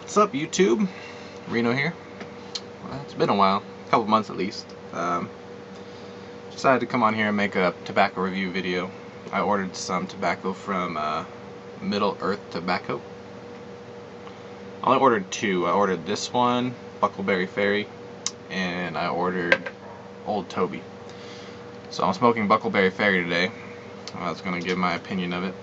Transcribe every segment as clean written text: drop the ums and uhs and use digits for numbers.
What's up, YouTube? Reno here. Well, it's been a while, a couple months at least. Decided to come on here and make a tobacco review video. I ordered some tobacco from Middle Earth Tobacco. I only ordered two. I ordered this one, Buckleberry Ferry, and I ordered Old Toby. So I'm smoking Buckleberry Ferry today. I was going to give my opinion of it.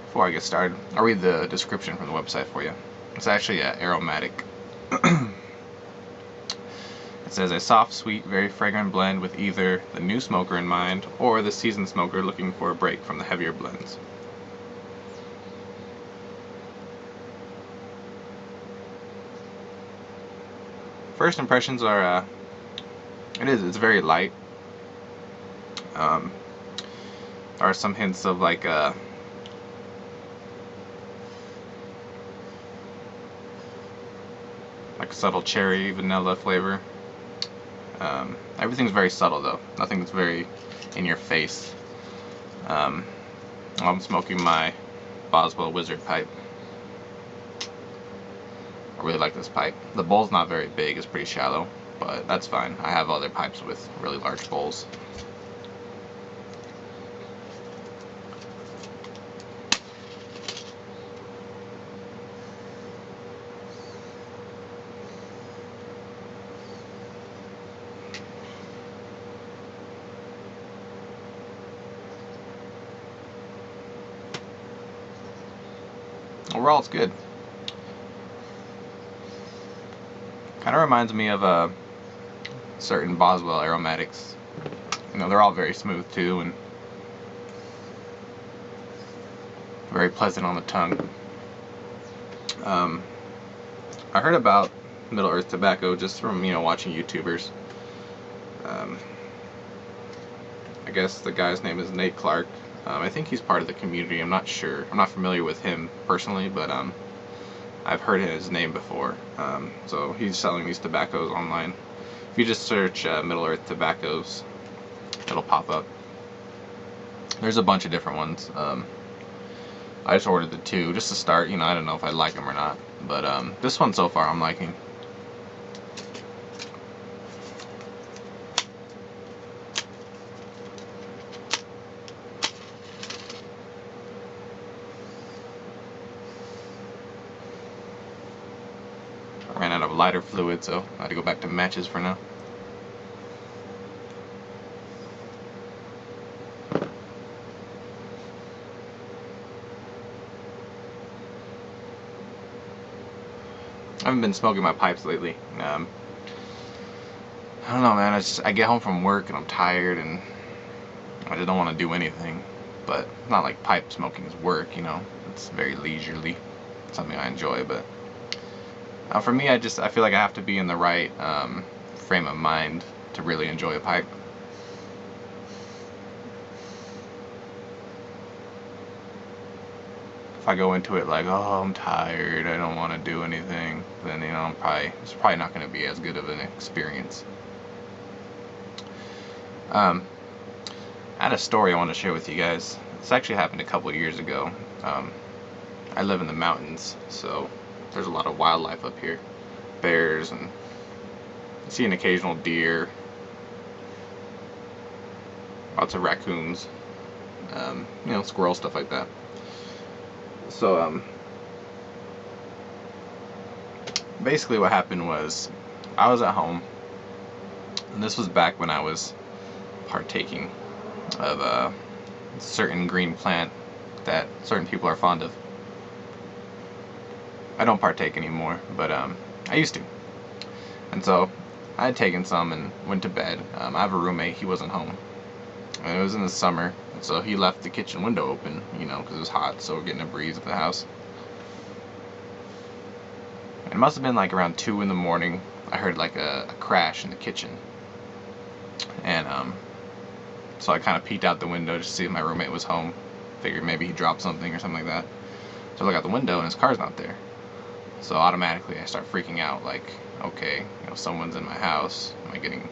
Before I get started, I'll read the description from the website for you. It's actually aromatic. It says a soft, sweet, very fragrant blend with either the new smoker in mind or the seasoned smoker looking for a break from the heavier blends. First impressions are, it's very light. There are some hints of like subtle cherry, vanilla flavor. Everything's very subtle though. Nothing's very in your face. I'm smoking my Boswell Wizard pipe. I really like this pipe. The bowl's not very big, it's pretty shallow, but that's fine. I have other pipes with really large bowls. Overall, it's good. Kind of reminds me of certain Boswell aromatics. You know, they're all very smooth too, and very pleasant on the tongue. I heard about Middle Earth Tobacco just from watching YouTubers. I guess the guy's name is Nate Clark. I think he's part of the community. I'm not sure. I'm not familiar with him personally, but I've heard his name before. So he's selling these tobaccos online. If you just search Middle Earth Tobaccos, it'll pop up. There's a bunch of different ones. I just ordered the two just to start. I don't know if I like them or not, but this one so far I'm liking. I ran out of lighter fluid, so I had to go back to matches for now. I haven't been smoking my pipes lately. I don't know, man. I get home from work and I'm tired and I just don't want to do anything. But it's not like pipe smoking is work, It's very leisurely. It's something I enjoy, but for me, I feel like I have to be in the right frame of mind to really enjoy a pipe. If I go into it like, oh, I'm tired, I don't want to do anything, then it's probably not going to be as good of an experience. I had a story I want to share with you guys. This actually happened a couple of years ago. I live in the mountains, so there's a lot of wildlife up here. Bears, and you see an occasional deer. Lots of raccoons. Squirrels, stuff like that. So, basically what happened was, I was at home, and this was back when I was partaking of a certain green plant that certain people are fond of. I don't partake anymore, but I used to. And so I had taken some and went to bed. I have a roommate, he wasn't home. And it was in the summer, so he left the kitchen window open, because it was hot, so we're getting a breeze at the house. It must have been like around 2 in the morning. I heard like a crash in the kitchen. And So I kind of peeked out the window just to see if my roommate was home. Figured maybe he dropped something or something like that. So I look out the window and his car's not there. So automatically I start freaking out, like, okay, someone's in my house. Am I getting,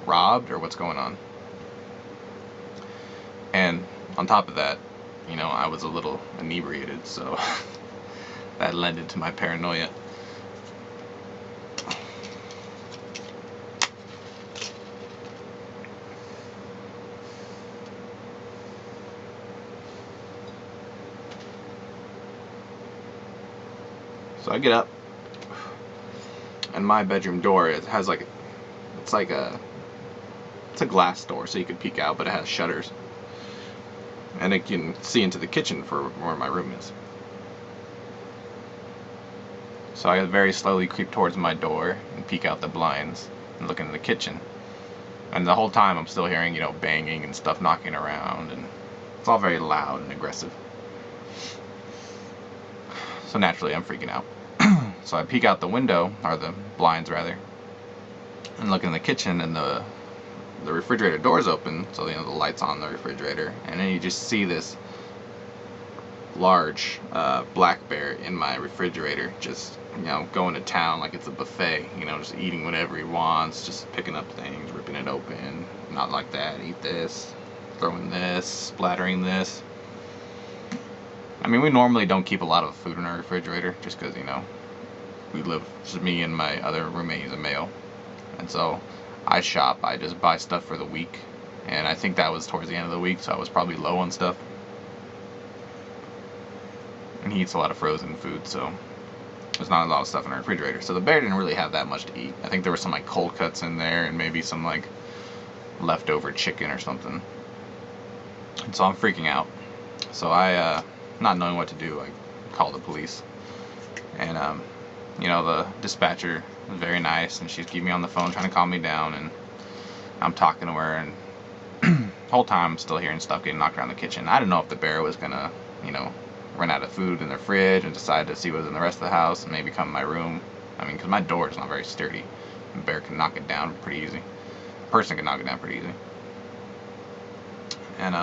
robbed, or what's going on? And on top of that, I was a little inebriated, so that lended to my paranoia. So I get up, and my bedroom door, it has it's a glass door, so you could peek out, but it has shutters. And it can see into the kitchen for where my room is. So I very slowly creep towards my door and peek out the blinds and look into the kitchen. And the whole time I'm still hearing, banging and stuff knocking around, and it's all very loud and aggressive. So naturally I'm freaking out. So I peek out the window, or the blinds rather, and look in the kitchen, and the refrigerator door's open, so the light's on the refrigerator, and then you just see this large black bear in my refrigerator, just going to town like it's a buffet, just eating whatever he wants, just picking up things, ripping it open, not like that, eat this, throwing this, splattering this. I mean, we normally don't keep a lot of food in our refrigerator, just because, we live, just me and my other roommate, he's a male, and so I shop, I just buy stuff for the week, and I think that was towards the end of the week, so I was probably low on stuff. And he eats a lot of frozen food, so there's not a lot of stuff in our refrigerator. So the bear didn't really have that much to eat. I think there were some cold cuts in there, and maybe some leftover chicken or something. And so I'm freaking out. So I, not knowing what to do, I called the police. And the dispatcher was very nice, and she's keeping me on the phone trying to calm me down, and I'm talking to her, and the whole time I'm still hearing stuff getting knocked around the kitchen. I didn't know if the bear was gonna, run out of food in their fridge and decide to see what was in the rest of the house and maybe come in my room. I mean, because my door is not very sturdy. The bear can knock it down pretty easy. A person can knock it down pretty easy. And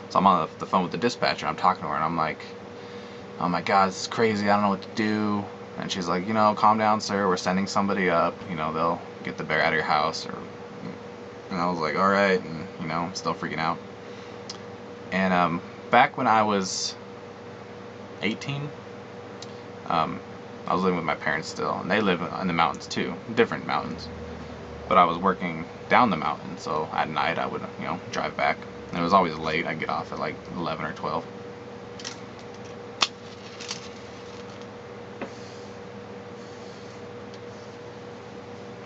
so I'm on the phone with the dispatcher. I'm talking to her, and I'm like, oh my god, this is crazy, I don't know what to do. And she's like, calm down, sir, we're sending somebody up, they'll get the bear out of your house. And I was like, alright, and I'm still freaking out. And back when I was 18, I was living with my parents still, and they live in the mountains too, different mountains. But I was working down the mountain, so at night I would, drive back. And it was always late. I'd get off at 11 or 12.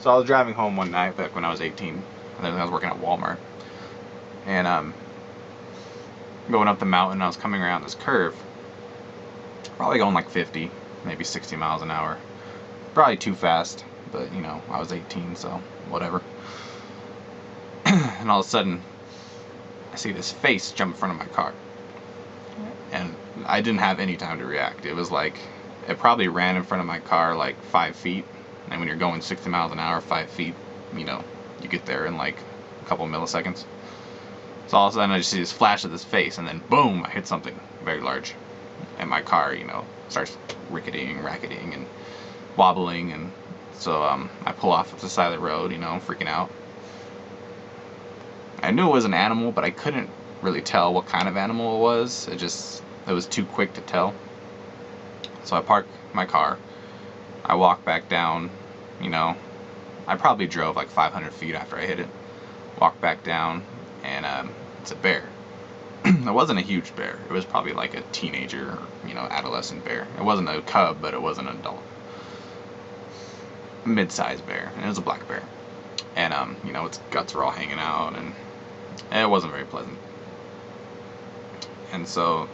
So I was driving home one night back when I was 18. I think I was working at Walmart. And going up the mountain, I was coming around this curve. Probably going 50, maybe 60 miles an hour. Probably too fast, but I was 18, so whatever. And all of a sudden, I see this face jump in front of my car. And I didn't have any time to react. It was it probably ran in front of my car 5 feet. And when you're going 60 miles an hour, 5 feet, you get there in a couple milliseconds. So all of a sudden I just see this flash of this face, and then boom, I hit something very large. And my car, starts racketing, and wobbling, and so I pull off to the side of the road, freaking out. I knew it was an animal, but I couldn't really tell what kind of animal it was. It was too quick to tell. So I park my car. I walk back down, I probably drove 500 feet after I hit it. Walk back down, and it's a bear. It wasn't a huge bear. It was probably a teenager, adolescent bear. It wasn't a cub, but it wasn't an adult. Mid-sized bear, and it was a black bear. And its guts were all hanging out, and it wasn't very pleasant. And so,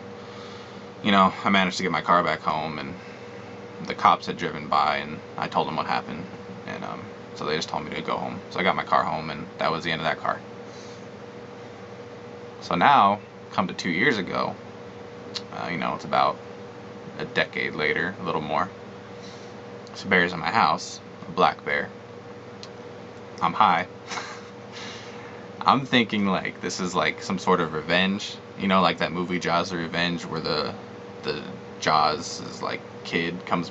I managed to get my car back home, and the cops had driven by, and I told them what happened, and so they just told me to go home. So I got my car home, and that was the end of that car. So now, come to 2 years ago, it's about a decade later, a little more. This bear's in my house, a black bear. I'm high. I'm thinking like this is like some sort of revenge. You know, like that movie Jaws: The Revenge, where the Jaws is like kid comes